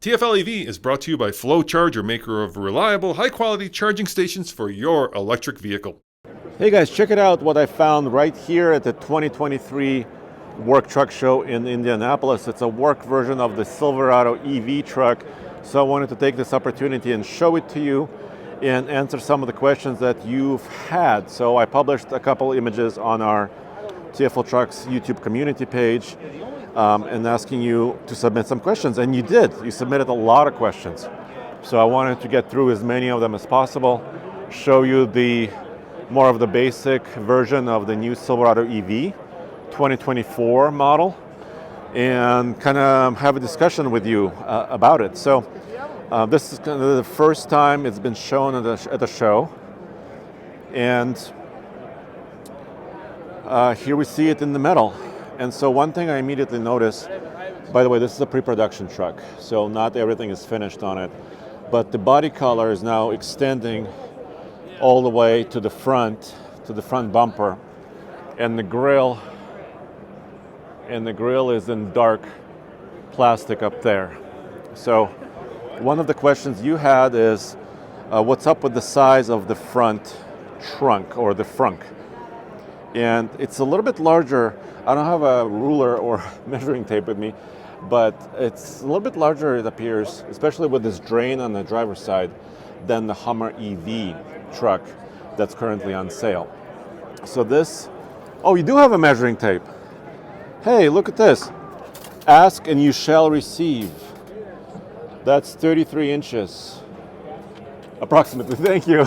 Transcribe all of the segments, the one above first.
TFL EV is brought to you by Flow Charger, maker of reliable, high-quality charging stations for your electric vehicle. Hey guys, check it out what I found right here at the 2023 Work Truck Show in Indianapolis. It's a work version of the Silverado EV truck. So I wanted to take this opportunity and show it to you and answer some of the questions that you've had. So I published a couple images on our TFL Trucks YouTube community page and asking you to submit some questions, and you did. You submitted a lot of questions. So I wanted to get through as many of them as possible, show you the more of the basic version of the new Silverado EV 2024 model, and kind of have a discussion with you about it. So this is kind of the first time it's been shown at the show, and here we see it in the metal. And so one thing I immediately noticed, by the way, this is a pre-production truck, so not everything is finished on it, but the body color is now extending all the way to the front bumper, and the grille is in dark plastic up there. So one of the questions you had is, what's up with the size of the front trunk or the frunk? And it's a little bit larger. I don't have a ruler or measuring tape with me, but it's a little bit larger, it appears, especially with this drain on the driver's side, than the Hummer EV truck that's currently on sale. So this, oh, you do have a measuring tape. Hey, look at this. Ask and you shall receive. That's 33 inches, approximately, thank you.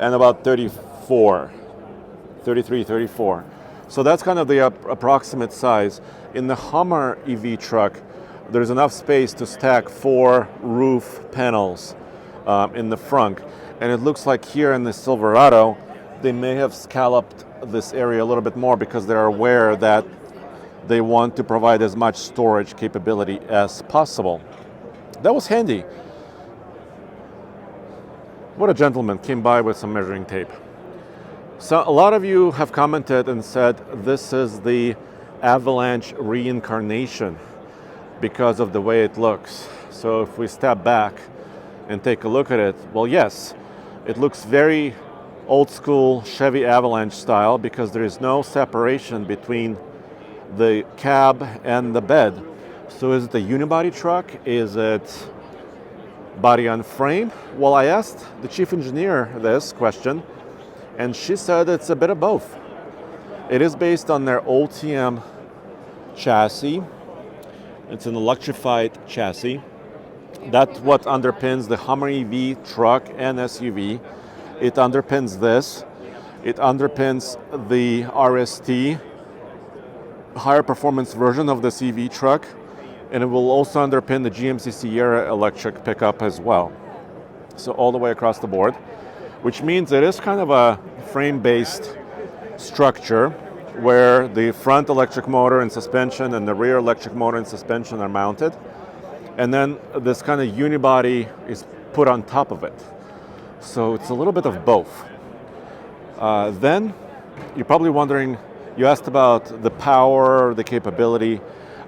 And about 34. 33, 34. So that's kind of the approximate size. In the Hummer EV truck, there's enough space to stack 4 roof panels in the frunk. And it looks like here in the Silverado, they may have scalloped this area a little bit more because they're aware that they want to provide as much storage capability as possible. That was handy. What a gentleman, came by with some measuring tape. So a lot of you have commented and said this is the Avalanche reincarnation because of the way it looks. So if we step back and take a look at it, well, yes, it looks very old school Chevy Avalanche style because there is no separation between the cab and the bed. So is it a unibody truck? Is it body on frame? Well, I asked the chief engineer this question, and she said it's a bit of both. It is based on their OTM chassis. It's an electrified chassis. That's what underpins the Hummer EV truck and SUV. It underpins this. It underpins the RST, higher performance version of this EV truck, and it will also underpin the GMC Sierra electric pickup as well. So all the way across the board, which means it is kind of a frame-based structure where the front electric motor and suspension and the rear electric motor and suspension are mounted. And then this kind of unibody is put on top of it. So it's a little bit of both. Then you're probably wondering, you asked about the power, the capability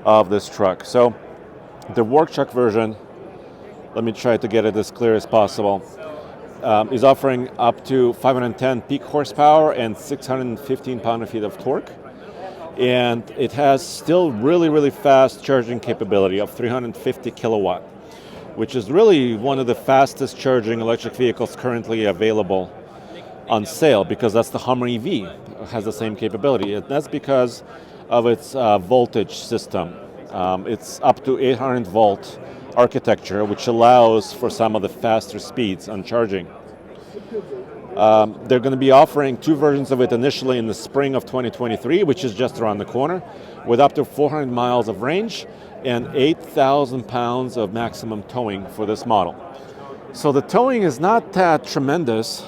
of this truck. So the work truck version, let me try to get it as clear as possible, is offering up to 510 peak horsepower and 615 pound-feet of torque. And it has still really, really fast charging capability of 350 kilowatt, which is really one of the fastest charging electric vehicles currently available on sale, because that's the Hummer EV. It has the same capability. And that's because of its voltage system. It's up to 800 volt architecture, which allows for some of the faster speeds on charging. They're going to be offering 2 versions of it initially in the spring of 2023, which is just around the corner, with up to 400 miles of range and 8,000 pounds of maximum towing for this model. So the towing is not that tremendous.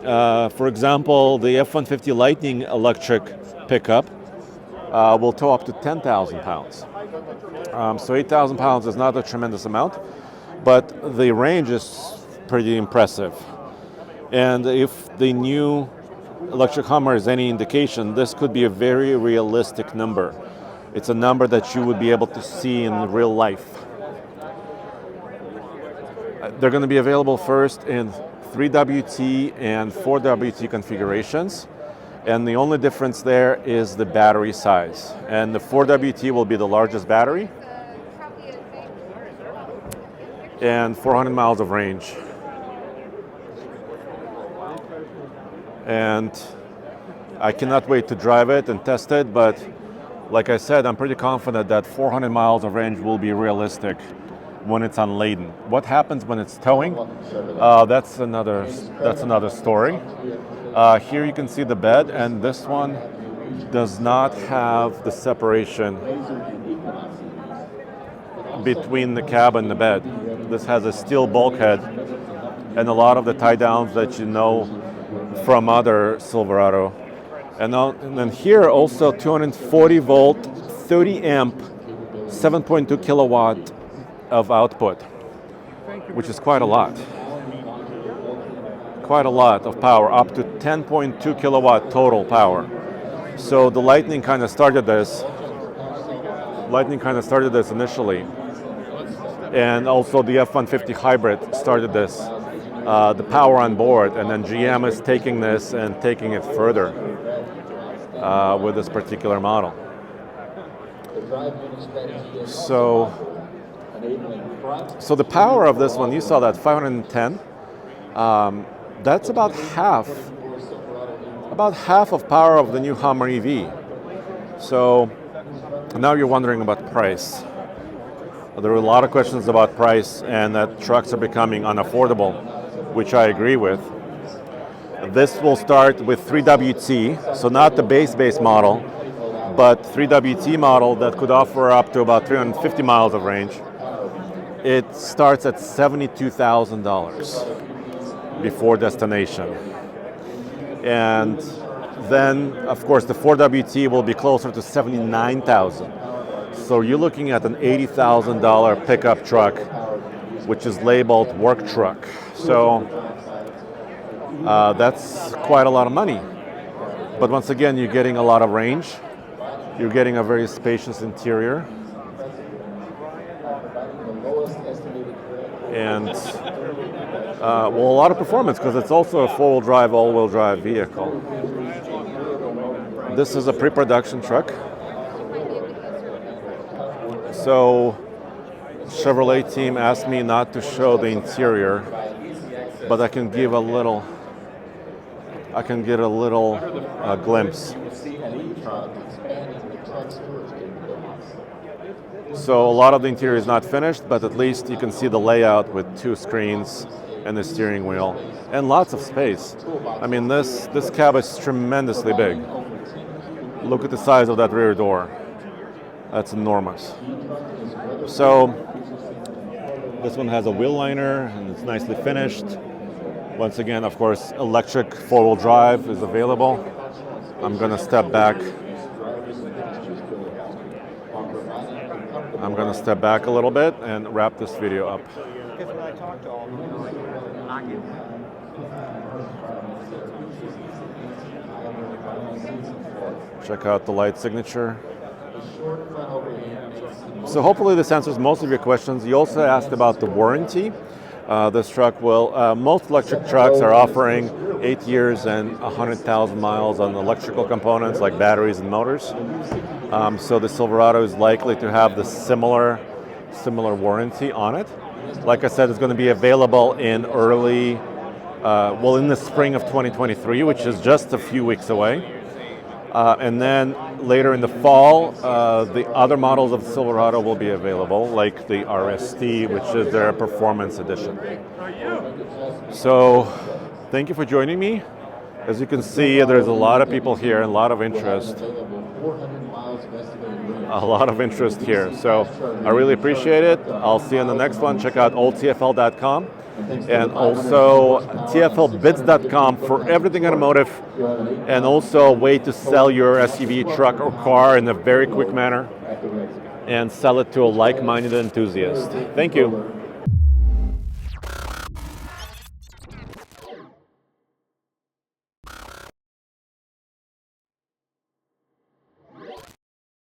For example, the F-150 Lightning electric pickup will tow up to 10,000 pounds. So 8,000 pounds is not a tremendous amount, but the range is pretty impressive. And if the new electric Hummer is any indication, this could be a very realistic number It's a number that you would be able to see in real life. They're going to be available first in 3WT and 4WT configurations. And the only difference there is the battery size. And the 4WT will be the largest battery and 400 miles of range. And I cannot wait to drive it and test it, but like I said, I'm pretty confident that 400 miles of range will be realistic when it's unladen. What happens when it's towing? That's another story. Here you can see the bed, and this one does not have the separation between the cab and the bed. This has a steel bulkhead, and a lot of the tie downs that you know from other Silverado. And then here also 240 volt, 30 amp, 7.2 kilowatt of output, which is quite a lot. Quite a lot of power, up to 10.2 kilowatt total power. So the Lightning kind of started this. Initially. And also the F-150 hybrid started this. The power on board, and then GM is taking this and taking it further with this particular model. So the power of this one, you saw that 510. That's about half of power of the new Hummer EV. So now you're wondering about price. There are a lot of questions about price and that trucks are becoming unaffordable, which I agree with. This will start with 3WT, so not the base model, but 3WT model that could offer up to about 350 miles of range. It starts at $72,000 before destination. And then, of course, the 4WT will be closer to $79,000. So you're looking at an $80,000 pickup truck, which is labeled work truck. So that's quite a lot of money. But once again, you're getting a lot of range. You're getting a very spacious interior. And a lot of performance, because it's also a four-wheel drive, all-wheel drive vehicle. This is a pre-production truck. So Chevrolet team asked me not to show the interior, but I can give a little glimpse. So a lot of the interior is not finished, but at least you can see the layout with two screens and the steering wheel and lots of space. I mean, this cab is tremendously big. Look at the size of that rear door. That's enormous. So this one has a wheel liner and it's nicely finished. Once again, of course, electric four-wheel drive is available. I'm gonna step back. A little bit and wrap this video up. Check out the light signature. So hopefully this answers most of your questions. You also asked about the warranty. This truck will, most electric trucks are offering 8 years and 100,000 miles on electrical components like batteries and motors. So the Silverado is likely to have the similar warranty on it. Like I said, it's going to be available in in the spring of 2023, which is just a few weeks away. And then later in the fall, the other models of the Silverado will be available, like the RST, which is their performance edition. So thank you for joining me. As you can see, there's a lot of people here and a lot of interest. Here. So I really appreciate it. I'll see you on the next one. Check out oldtfl.com and also tflbids.com for everything automotive, and also a way to sell your SUV, truck, or car in a very quick manner and sell it to a like-minded enthusiast. Thank you.